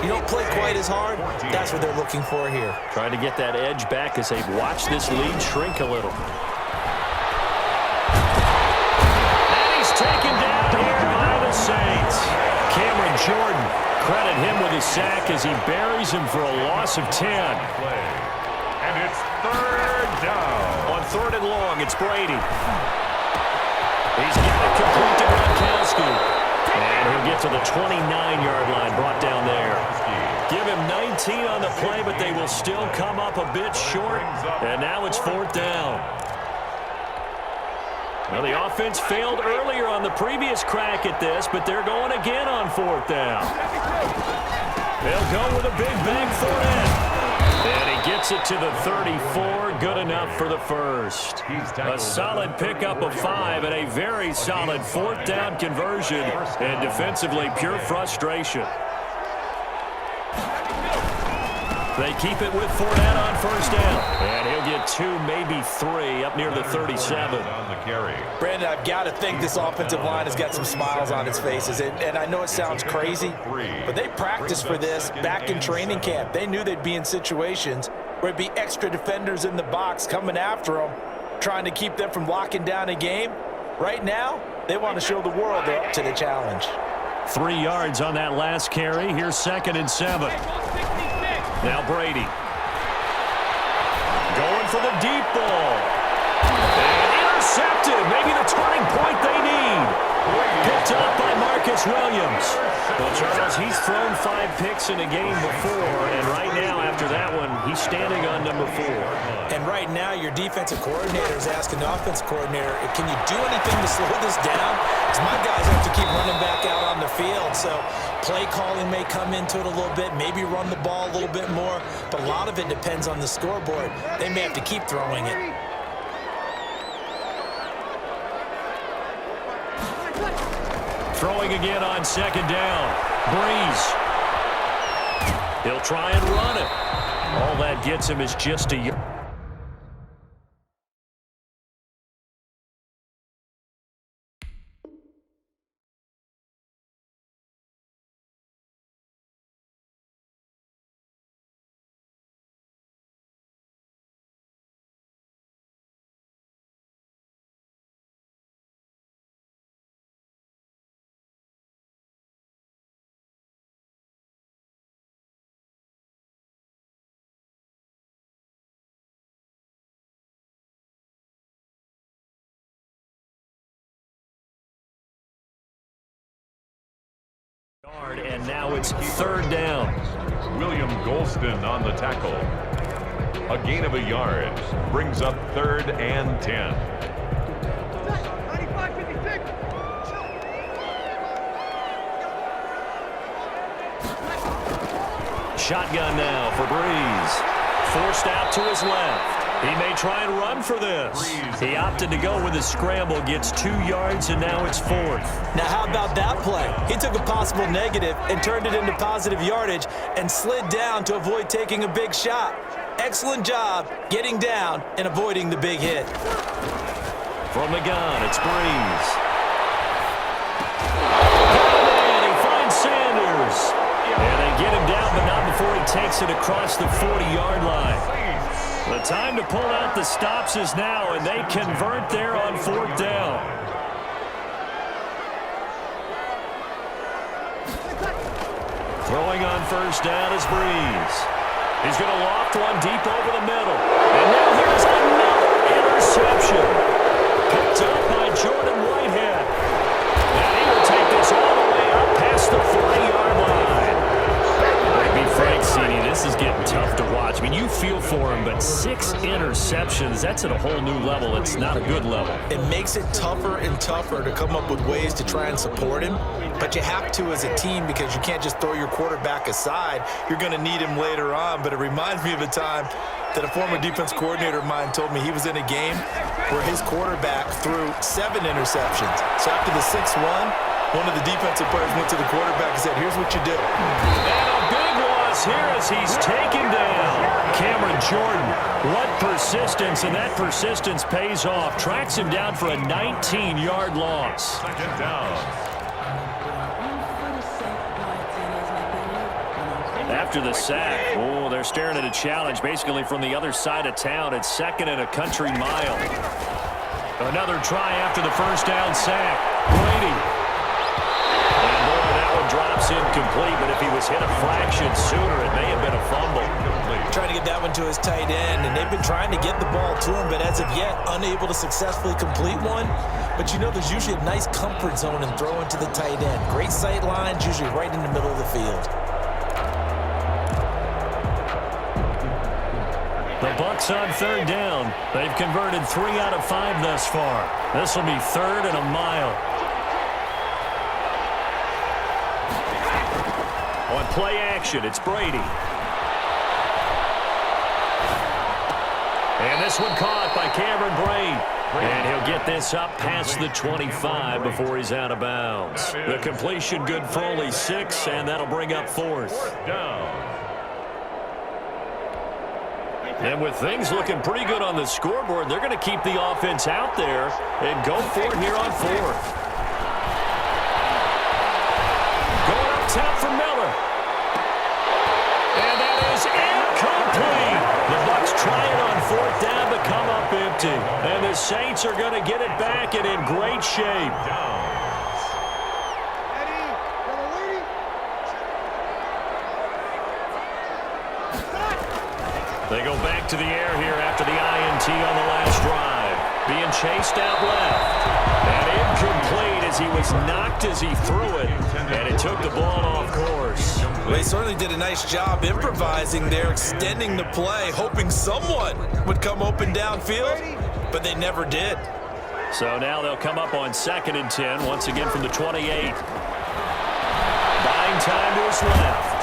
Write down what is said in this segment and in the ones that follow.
You don't play quite as hard. That's what they're looking for here. Trying to get that edge back as they've watched this lead shrink a little. And he's taken down here by the Saints. Cameron Jordan, credit him with his sack as he buries him for a loss of 10. And it's third down. On third and long, it's Brady. He's got it complete to Gronkowski. And he'll get to the 29-yard line, brought down there. Give him 19 on the play, but they will still come up a bit short. And now it's fourth down. Well, the offense failed earlier on the previous crack at this, but they're going again on fourth down. They'll go with a big bang Fournette. And he gets it to the 34. Good enough for the first. A solid pickup of 5 and a very solid fourth down conversion. And defensively, pure frustration. They keep it with Fournette on first down. And he'll get 2, maybe 3, up near the 37. Brandon, I've got to think this offensive line has got some smiles on its faces. And I know it sounds crazy, but they practiced for this back in training camp. They knew they'd be in situations where it'd be extra defenders in the box coming after them, trying to keep them from locking down a game. Right now, they want to show the world they're up to the challenge. 3 yards on that last carry. Here's 2nd and 7. Now Brady. Going for the deep ball. And intercepted. Maybe the turning point they need. Picked up by Marcus Williams. Well, Charles, he's thrown 5 picks in a game before, and right now, after that one, he's standing on number 4. And right now, your defensive coordinator is asking the offensive coordinator, can you do anything to slow this down? Because my guys have to keep running back out on the field, so play calling may come into it a little bit, maybe run the ball a little bit more, but a lot of it depends on the scoreboard. They may have to keep throwing it. Throwing again on 2nd down. Breeze. He'll try and run it. All that gets him is just a yard. And now it's 3rd down. William Golston on the tackle. A gain of a yard brings up 3rd and 10. Shotgun now for Breeze. Forced out to his left. He may try and run for this. He opted to go with a scramble, gets 2 yards, and now it's 4th. Now, how about that play? He took a possible negative and turned it into positive yardage and slid down to avoid taking a big shot. Excellent job getting down and avoiding the big hit. From the gun, it's Breeze. And he finds Sanders. And they get him down, but not before he takes it across the 40-yard line. The time to pull out the stops is now, and they convert there on 4th down. Throwing on 1st down is Breeze. He's going to loft one deep over the middle. And now here's another interception. Picked up by Jordan Whitehead. And he will take this all the way up past the 40-yard line. To be frank, CD, this is getting tough to watch. I mean, you feel for him, but 6 interceptions, that's at a whole new level. It's not a good level. It makes it tougher and tougher to come up with ways to try and support him, but you have to as a team because you can't just throw your quarterback aside. You're going to need him later on, but it reminds me of a time that a former defense coordinator of mine told me he was in a game where his quarterback threw 7 interceptions. So after the 6th one of the defensive players went to the quarterback and said, here's what you do. And a big loss here as he's taken down. Cameron Jordan, what persistence, and that persistence pays off. Tracks him down for a 19-yard loss. 2nd down. after the sack. Oh, they're staring at a challenge basically from the other side of town. It's 2nd and a country mile. Another try after the first down sack. Brady. And boy, that one drops incomplete, but if he was hit a fraction sooner, it may have been a fumble. Trying to get that one to his tight end, and they've been trying to get the ball to him, but as of yet, unable to successfully complete one. But you know there's usually a nice comfort zone in throwing to the tight end. Great sight lines, usually right in the middle of the field. The Bucs on 3rd down. They've converted 3 out of 5 thus far. This will be 3rd and a mile. On play action, it's Brady. And this one caught by Cameron Brate. And he'll get this up past the 25 before he's out of bounds. The completion good for only 6, and that'll bring up 4th. And with things looking pretty good on the scoreboard, they're going to keep the offense out there and go for it here on 4th. Going up top for Miller. And that is incomplete. The Bucs try it on 4th down to come up empty. And the Saints are going to get it back and in great shape. They go back to the air here after the INT on the last drive. Being chased out left. And incomplete as he was knocked as he threw it. And it took the ball off course. Well, they certainly did a nice job improvising there, extending the play, hoping someone would come open downfield, but they never did. So now they'll come up on 2nd and 10, once again from the 28. Buying time to his left.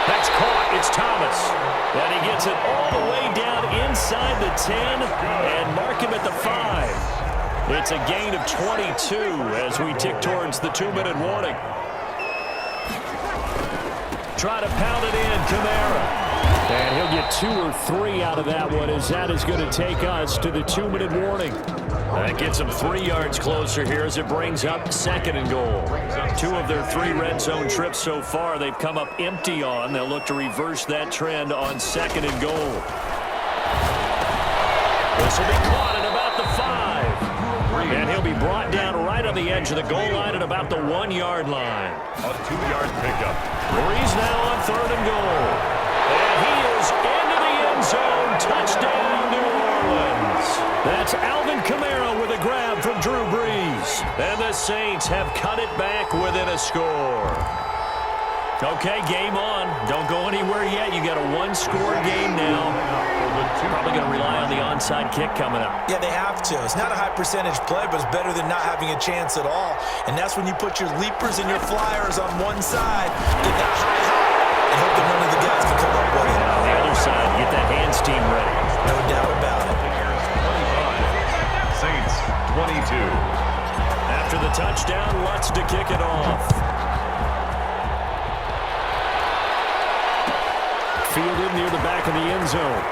That's caught. It's Thomas. And he gets it all the way down inside the 10 and mark him at the 5. It's a gain of 22 as we tick towards the 2-minute warning. Try to pound it in, Kamara. And he'll get 2 or 3 out of that one as that is going to take us to the 2-minute warning. That gets them 3 yards closer here as it brings up 2nd and goal. 2 of their 3 red zone trips so far they've come up empty on. They'll look to reverse that trend on 2nd and goal. This will be caught at about the 5. And he'll be brought down right on the edge of the goal line at about the 1-yard line. A 2-yard pickup. Breeze now on 3rd and goal. And he is into the end zone. Touchdown, New Orleans. That's Alvin Kamara with a grab from Drew Brees. And the Saints have cut it back within a score. Okay, game on. Don't go anywhere yet. You got a 1-score game now. Probably going to rely on the onside kick coming up. Yeah, they have to. It's not a high percentage play, but it's better than not having a chance at all. And that's when you put your leapers and your flyers on one side, get that high, and hope that none of the guys can come up with it. On the other side, get that hands team ready. No doubt about it. 25. Saints 22. After the touchdown, Lutz to kick it off. Fielded near the back of the end zone.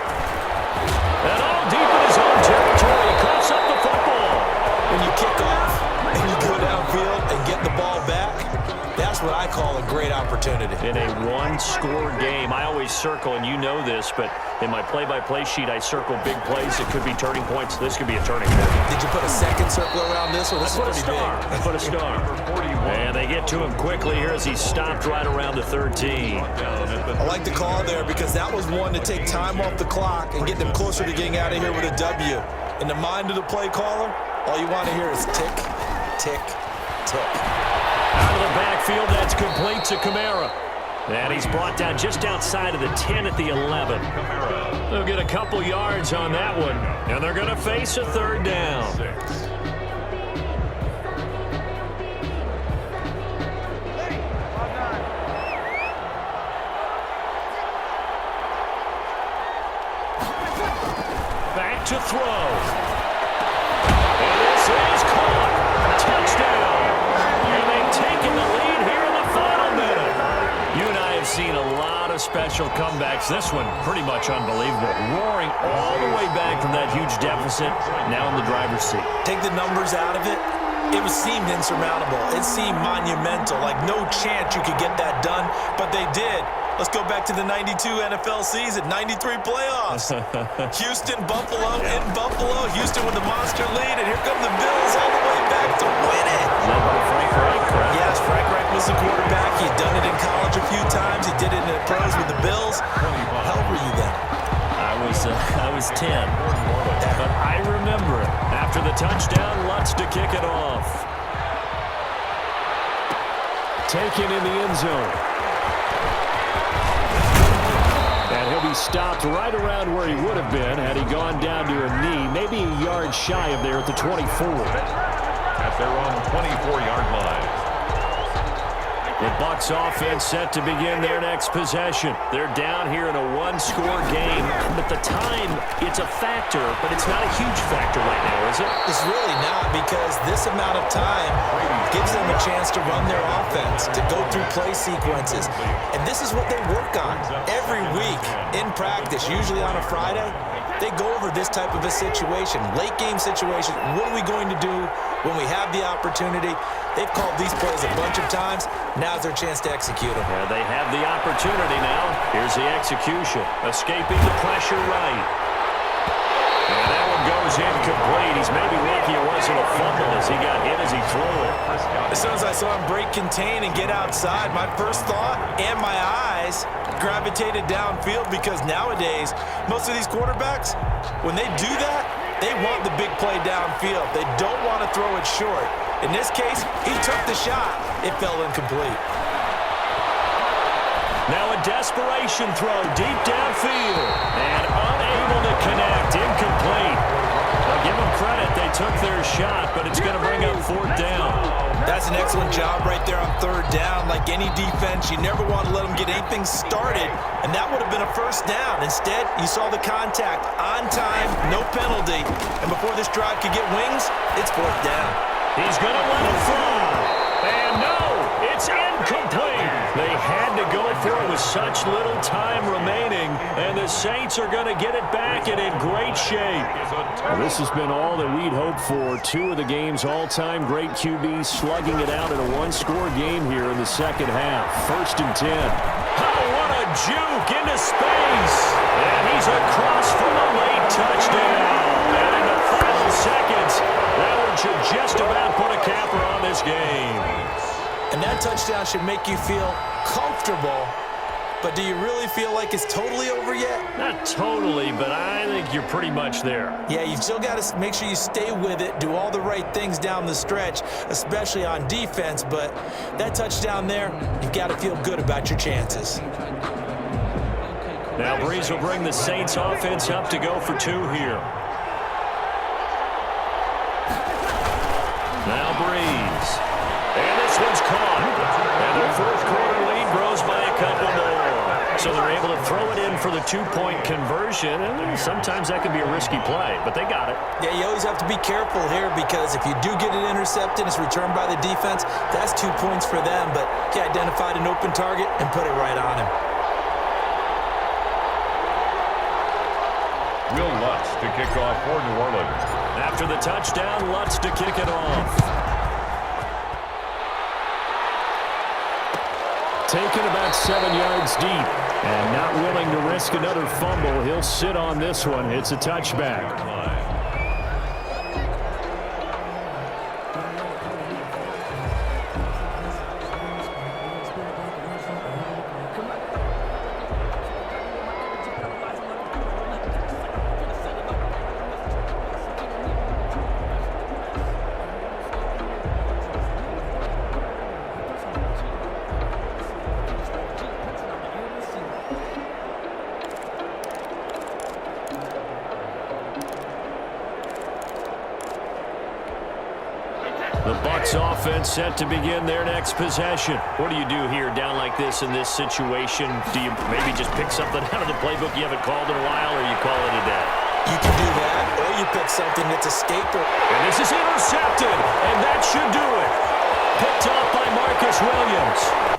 And all deep in his own territory, he coughs up the football. When you kick off and you go downfield and get the ball back, that's what I call a great opportunity. In a 1-score game, I always circle, and you know this, but in my play-by-play sheet, I circle big plays that could be turning points. This could be a turning point. Did you put a second circle around this one? This is pretty big. I put a star. And they get to him quickly here as he stopped right around the 13. I like the call there because that was one to take time off the clock and get them closer to getting out of here with a W. In the mind of the play caller, all you want to hear is tick, tick, tick. Out of the backfield, that's complete to Kamara. And he's brought down just outside of the 10 at the 11. They'll get a couple yards on that one, and they're going to face a 3rd down. Back to throw. And this is caught. Touchdown. And they've taken the lead here in the final minute. You and I have seen a lot of special comebacks. This one pretty much unbelievable. Roaring all the way back from that huge deficit, now in the driver's seat. Take the numbers out of it. It seemed insurmountable. It seemed monumental, like no chance you could get that done, but they did. Let's go back to the 92 NFL season, 93 playoffs. Houston, Buffalo, in Buffalo. Houston with the monster lead, and here come the Bills all the way back to win it. Led by Frank Reich, correct? Yes, Frank Reich was the quarterback. He'd done it in college a few times. He did it in the pros with the Bills. How old were you then? I was 10, but I remember it. After the touchdown, Lutz to kick it off. Taken in the end zone. And he'll be stopped right around where he would have been had he gone down to a knee, maybe a yard shy of there at the 24. At their own 24-yard line. The Bucs offense set to begin their next possession. They're down here in a one-score game, but the time, it's a factor, but it's not a huge factor right now, is it? It's really not, because this amount of time gives them a chance to run their offense, to go through play sequences. And this is what they work on every week in practice, usually on a Friday. They go over this type of a situation, late game situation. What are we going to do when we have the opportunity? They've called these plays a bunch of times. Now's their chance to execute them. Yeah, they have the opportunity now. Here's the execution. Escaping the pressure right. And that one goes incomplete. He's maybe lucky it wasn't a fumble as he got hit as he threw it. As soon as I saw him break contain and get outside, my first thought and my eyes gravitated downfield, because nowadays, most of these quarterbacks, when they do that, they want the big play downfield. They don't want to throw it short. In this case, he took the shot. It fell incomplete. Now a desperation throw deep downfield. And unable to connect. Incomplete. Now give them credit. They took their shot, but it's going to bring up fourth down. That's an excellent job right there on third down. Like any defense, you never want to let them get anything started, and that would have been a first down. Instead, you saw the contact on time, no penalty, and before this drive could get wings, it's fourth down. He's going to let it throw. And no, it's incomplete. They had to go for it with such little time remaining, and the Saints are going to get it back and in great shape. Well, this has been all that we'd hoped for. Two of the game's all-time great QBs slugging it out in a one-score game here in the second half. 1st and 10. Oh, what a juke into space. And he's across for the late touchdown. And in the final seconds, that one should just about put a capper on this game. And that touchdown should make you feel comfortable, but do you really feel like it's totally over yet? Not totally, but I think you're pretty much there. Yeah, you've still got to make sure you stay with it, do all the right things down the stretch, especially on defense, but that touchdown there, you've got to feel good about your chances. Now Breeze will bring the Saints offense up to go for two here. Now Breeze. And this one's caught. And their fourth quarter lead grows by a couple more. So they're able to throw it in for the two-point conversion. And sometimes that can be a risky play, but they got it. Yeah, you always have to be careful here, because if you do get it intercepted, it's returned by the defense, that's 2 points for them. But he identified an open target and put it right on him. Will Lutz to kick off for New Orleans. After the touchdown, Lutz to kick it off. Taken about 7 yards deep, and not willing to risk another fumble. He'll sit on this one. It's a touchback. The Bucs offense set to begin their next possession. What do you do here down like this in this situation? Do you maybe just pick something out of the playbook you haven't called in a while, or you call it a day? You can do that, or you pick something that's escapable. And this is intercepted, and that should do it. Picked off by Marcus Williams.